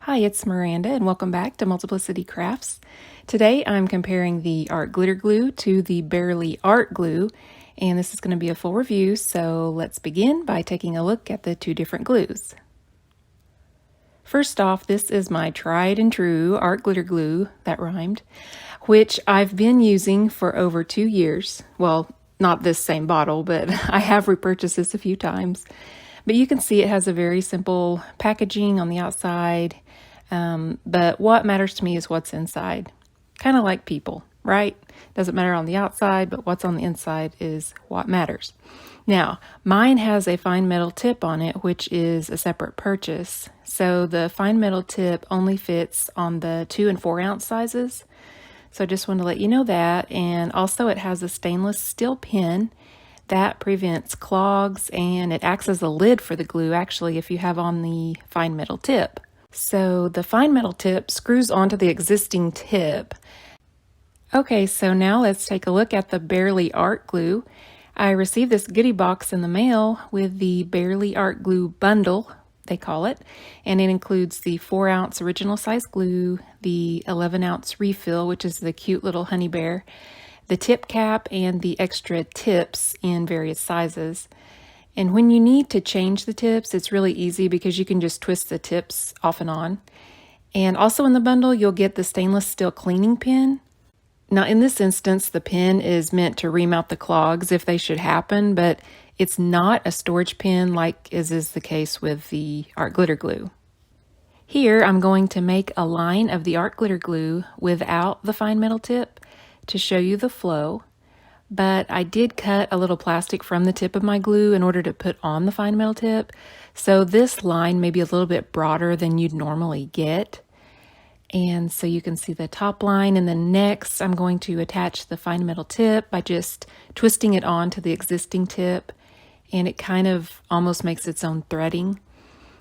Hi, it's Miranda and welcome back to Multiplicity Crafts. Today I'm comparing the Art Glitter Glue to the Bearly Art Glue, and this is going to be a full review, so let's begin by taking a look at the two different glues. First off, this is my tried and true Art Glitter Glue, that rhymed, which I've been using for over 2 years. Well, not this same bottle, but I have repurchased this a few times. But you can see it has a very simple packaging on the outside, but what matters to me is what's inside. Kind of like people, right? Doesn't matter on the outside, but what's on the inside is what matters. Now, mine has a fine metal tip on it, which is a separate purchase. So the fine metal tip only fits on the 2 and 4 ounce sizes. So I just want to let you know that. And also it has a stainless steel pin that prevents clogs, and it acts as a lid for the glue actually if you have on the fine metal tip. So the fine metal tip screws onto the existing tip. Okay, so now let's take a look at the Bearly Art Glue. I received this goodie box in the mail with the Bearly Art Glue bundle, they call it, and it includes the 4 ounce original size glue, the 11 ounce refill, which is the cute little honey bear, the tip cap, and the extra tips in various sizes. And when you need to change the tips, it's really easy because you can just twist the tips off and on. And also in the bundle, you'll get the stainless steel cleaning pin. Now in this instance, the pin is meant to ream out the clogs if they should happen, but it's not a storage pin like as is the case with the Art Glitter Glue. Here I'm going to make a line of the Art Glitter Glue without the fine metal tip to show you the flow, but I did cut a little plastic from the tip of my glue in order to put on the fine metal tip, so this line may be a little bit broader than you'd normally get. And so you can see the top line, and then next I'm going to attach the fine metal tip by just twisting it on to the existing tip, and it kind of almost makes its own threading.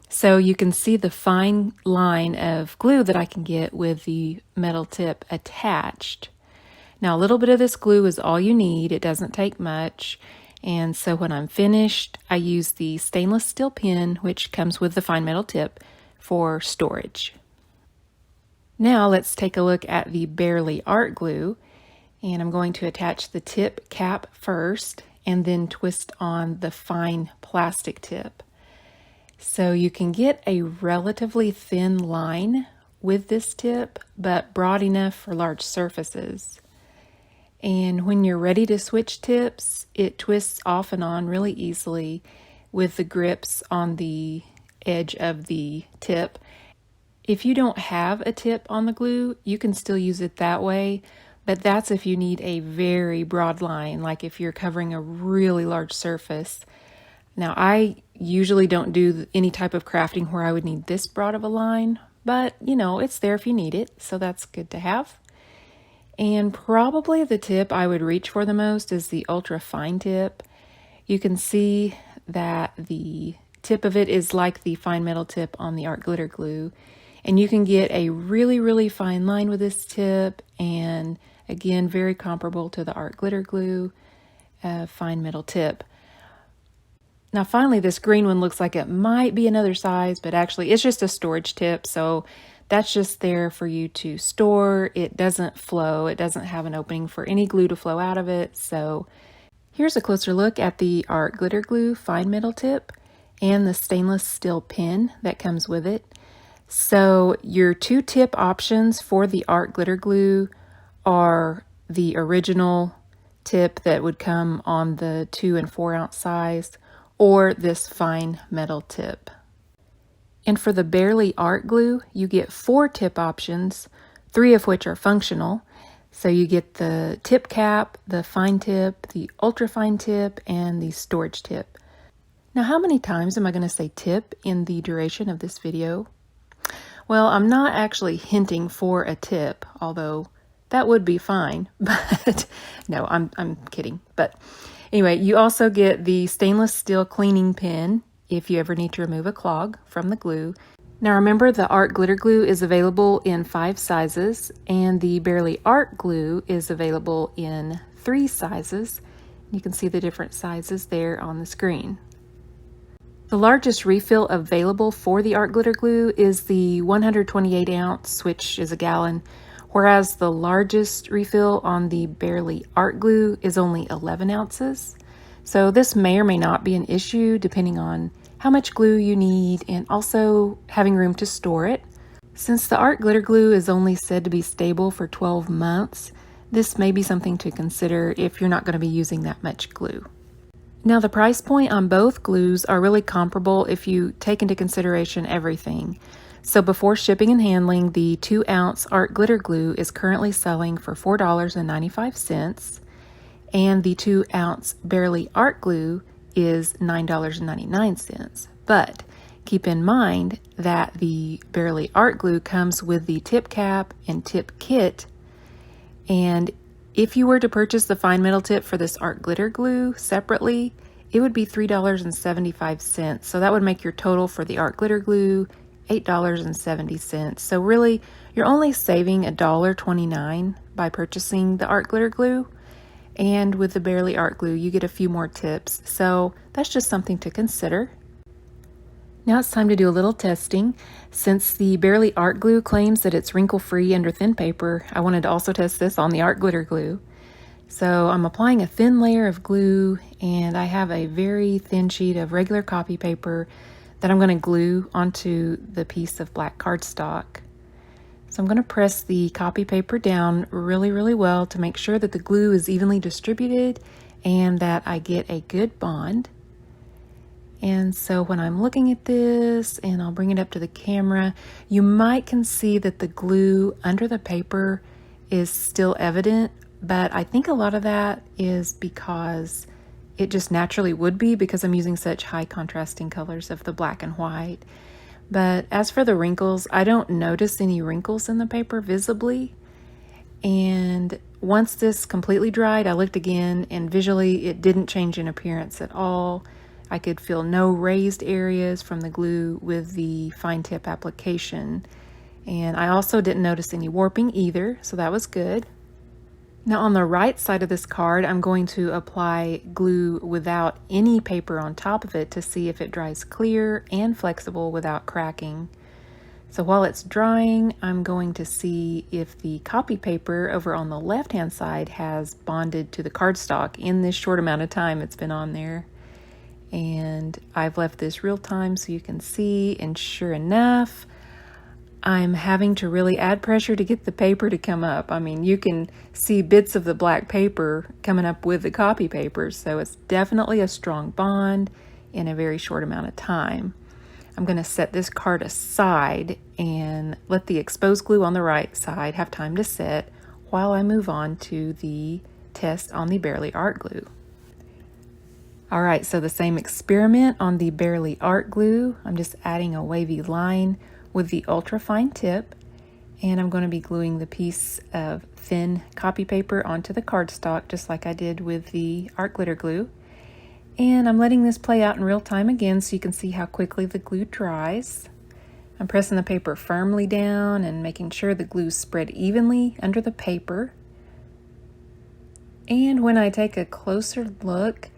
So you can see the fine line of glue that I can get with the metal tip attached. Now a little bit of this glue is all you need, it doesn't take much, and so when I'm finished I use the stainless steel pin, which comes with the fine metal tip, for storage. Now let's take a look at the Bearly Art Glue, and I'm going to attach the tip cap first and then twist on the fine plastic tip. So you can get a relatively thin line with this tip, but broad enough for large surfaces. And when you're ready to switch tips, it twists off and on really easily with the grips on the edge of the tip. If you don't have a tip on the glue, you can still use it that way, but that's if you need a very broad line, like if you're covering a really large surface. Now, I usually don't do any type of crafting where I would need this broad of a line, but you know, it's there if you need it, so that's good to have. And probably the tip I would reach for the most is the ultra fine tip. You can see that the tip of it is like the fine metal tip on the Art Glitter Glue, and you can get a really fine line with this tip, and again very comparable to the Art Glitter Glue fine metal tip. Now finally, this green one looks like it might be another size, but actually it's just a storage tip, so that's just there for you to store. It doesn't flow, it doesn't have an opening for any glue to flow out of it. So here's a closer look at the Art Glitter Glue fine metal tip and the stainless steel pin that comes with it. So your 2 tip options for the Art Glitter Glue are the original tip that would come on the 2 and 4 ounce size, or this fine metal tip. And for the Bearly Art Glue, you get 4 tip options, 3 of which are functional. So you get the tip cap, the fine tip, the ultra fine tip, and the storage tip. Now, how many times am I going to say tip in the duration of this video? Well, I'm not actually hinting for a tip, although that would be fine, but no, I'm kidding. But anyway, you also get the stainless steel cleaning pin if you ever need to remove a clog from the glue. Now remember, the Art Glitter Glue is available in 5 sizes, and the Bearly Art Glue is available in 3 sizes. You can see the different sizes there on the screen. The largest refill available for the art glitter glue is the 128 ounce, which is a gallon, whereas the largest refill on the Bearly Art Glue is only 11 ounces. So this may or may not be an issue depending on how much glue you need and also having room to store it. Since the art glitter glue is only said to be stable for 12 months, this may be something to consider if you're not going to be using that much glue. Now the price point on both glues are really comparable if you take into consideration everything. So before shipping and handling, the 2 ounce art glitter glue is currently selling for $4.95, and the 2 ounce Bearly Art Glue is $9.99. But keep in mind that the Bearly Art Glue comes with the tip cap and tip kit, and if you were to purchase the fine metal tip for this art glitter glue separately, it would be $3.75. So that would make your total for the art glitter glue $8.70. So really, you're only saving $1.29 by purchasing the art glitter glue. And with the Bearly Art Glue, you get a few more tips. So that's just something to consider. Now it's time to do a little testing. Since the Bearly Art Glue claims that it's wrinkle-free under thin paper, I wanted to also test this on the art glitter glue. So I'm applying a thin layer of glue, and I have a very thin sheet of regular copy paper that I'm going to glue onto the piece of black cardstock. So I'm going to press the copy paper down really well to make sure that the glue is evenly distributed and that I get a good bond. And so when I'm looking at this, and I'll bring it up to the camera, you might can see that the glue under the paper is still evident, but I think a lot of that is because it just naturally would be because I'm using such high contrasting colors of the black and white. But as for the wrinkles, I don't notice any wrinkles in the paper visibly. And once this completely dried, I looked again, and visually it didn't change in appearance at all. I could feel no raised areas from the glue with the fine tip application. And I also didn't notice any warping either, so that was good. Now on the right side of this card, I'm going to apply glue without any paper on top of it to see if it dries clear and flexible without cracking. So while it's drying, I'm going to see if the copy paper over on the left-hand side has bonded to the cardstock in this short amount of time it's been on there. And I've left this real time so you can see, and sure enough, I'm having to really add pressure to get the paper to come up. I mean, you can see bits of the black paper coming up with the copy paper, so it's definitely a strong bond in a very short amount of time. I'm going to set this card aside and let the exposed glue on the right side have time to set while I move on to the test on the Bearly Art Glue. All right, so the same experiment on the Bearly Art Glue. I'm just adding a wavy line with the ultra fine tip, and I'm going to be gluing the piece of thin copy paper onto the cardstock just like I did with the art glitter glue. And I'm letting this play out in real time again so you can see how quickly the glue dries. I'm pressing the paper firmly down and making sure the glue is spread evenly under the paper. And when I take a closer look,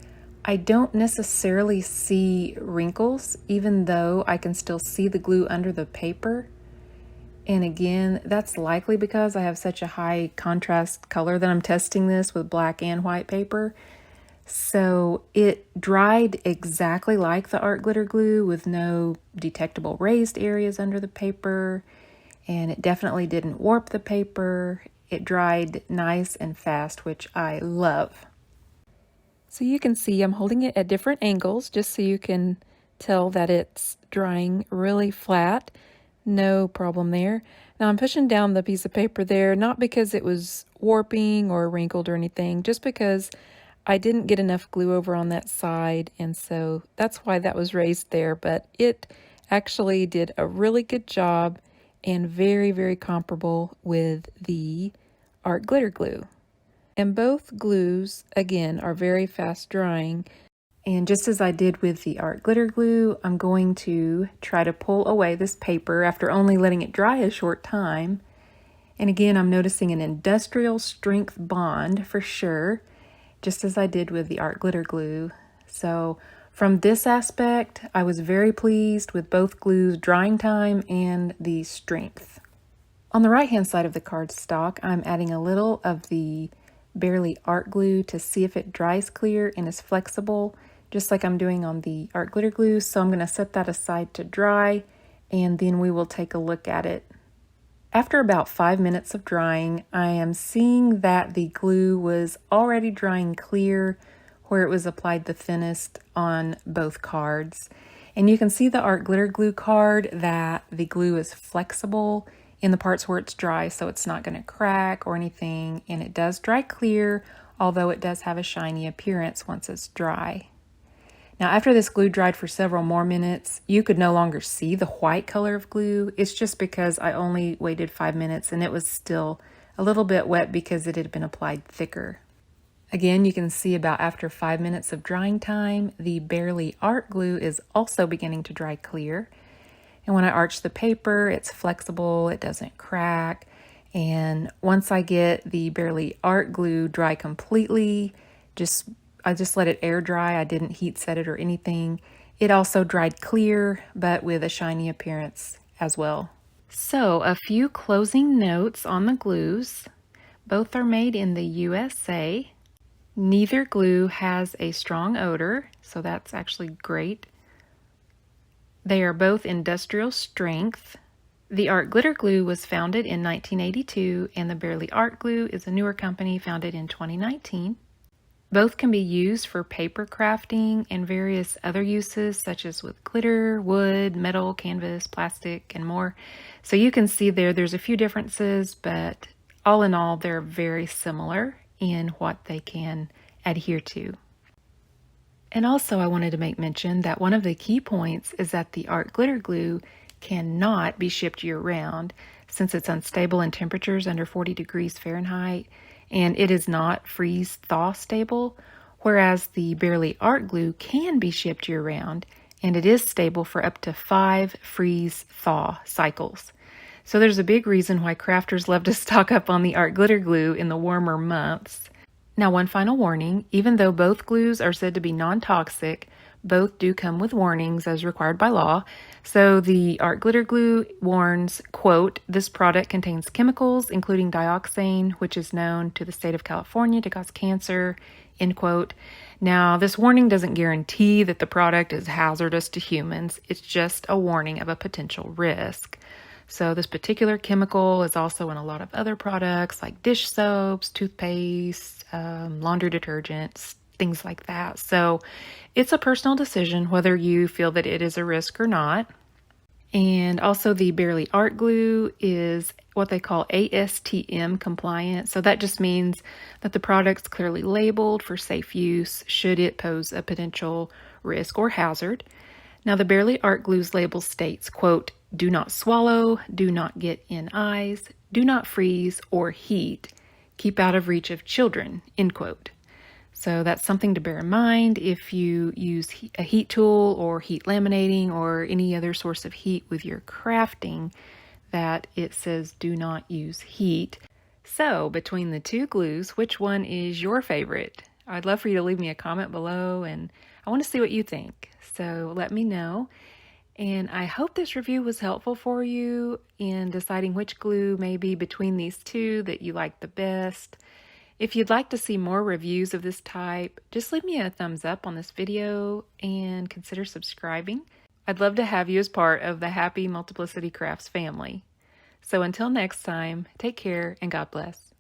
I don't necessarily see wrinkles, even though I can still see the glue under the paper. And again, that's likely because I have such a high contrast color that I'm testing this with black and white paper. So it dried exactly like the art glitter glue with no detectable raised areas under the paper. And it definitely didn't warp the paper. It dried nice and fast, which I love. So you can see I'm holding it at different angles just so you can tell that it's drying really flat. No problem there. Now I'm pushing down the piece of paper there, not because it was warping or wrinkled or anything, just because I didn't get enough glue over on that side, and so that's why that was raised there. But it actually did a really good job and very comparable with the art glitter glue. And both glues, again, are very fast drying. And just as I did with the art glitter glue, I'm going to try to pull away this paper after only letting it dry a short time. And again, I'm noticing an industrial strength bond for sure, just as I did with the art glitter glue. So From this aspect, I was very pleased with both glues' drying time and the strength. On the right-hand side of the cardstock, I'm adding a little of the Bearly Art Glue to see if it dries clear and is flexible, just like I'm doing on the art glitter glue. So I'm going to set that aside to dry, and then we will take a look at it. After about 5 minutes of drying, I am seeing that the glue was already drying clear where it was applied the thinnest on both cards. And you can see the art glitter glue card that the glue is flexible in the parts where it's dry, so it's not going to crack or anything, and it does dry clear, although it does have a shiny appearance once it's dry. Now, after this glue dried for several more minutes, you could no longer see the white color of glue. It's just because I only waited 5 minutes and it was still a little bit wet because it had been applied thicker. Again, you can see about after 5 minutes of drying time, the Bearly Art Glue is also beginning to dry clear. And when I arch the paper, it's flexible, it doesn't crack. And once I get the Bearly Art Glue dry completely, I just let it air dry. I didn't heat set it or anything. It also dried clear, but with a shiny appearance as well. So a few closing notes on the glues. Both are made in the USA. Neither glue has a strong odor, so that's actually great. They are both industrial strength. The Art Glitter Glue was founded in 1982, and the Bearly Art Glue is a newer company founded in 2019. Both can be used for paper crafting and various other uses, such as with glitter, wood, metal, canvas, plastic, and more. So you can see there's a few differences, but all in all, they're very similar in what they can adhere to. And also I wanted to make mention that one of the key points is that the Art Glitter Glue cannot be shipped year-round since it's unstable in temperatures under 40 degrees Fahrenheit, and it is not freeze-thaw stable, whereas the Bearly Art Glue can be shipped year-round, and it is stable for up to 5 freeze-thaw cycles. So there's a big reason why crafters love to stock up on the Art Glitter Glue in the warmer months. Now, one final warning, even though both glues are said to be non-toxic, both do come with warnings as required by law. So the Art Glitter Glue warns, quote, "This product contains chemicals, including dioxane, which is known to the state of California to cause cancer," end quote. Now, this warning doesn't guarantee that the product is hazardous to humans. It's just a warning of a potential risk. So this particular chemical is also in a lot of other products like dish soaps, toothpaste, laundry detergents, things like that. So it's a personal decision whether you feel that it is a risk or not. And also the Bearly Art Glue is what they call ASTM compliant. So that just means that the product's clearly labeled for safe use should it pose a potential risk or hazard. Now the Bearly Art Glue's label states, quote, "Do not swallow, do not get in eyes, do not freeze or heat, keep out of reach of children," end quote. So that's something to bear in mind if you use a heat tool or heat laminating or any other source of heat with your crafting, that it says do not use heat. So between the two glues, which one is your favorite? I'd love for you to leave me a comment below, and I want to see what you think. So let me know. And I hope this review was helpful for you in deciding which glue may be between these two that you like the best. If you'd like to see more reviews of this type, just leave me a thumbs up on this video and consider subscribing. I'd love to have you as part of the Happy Multiplicity Crafts family. So until next time, take care and God bless.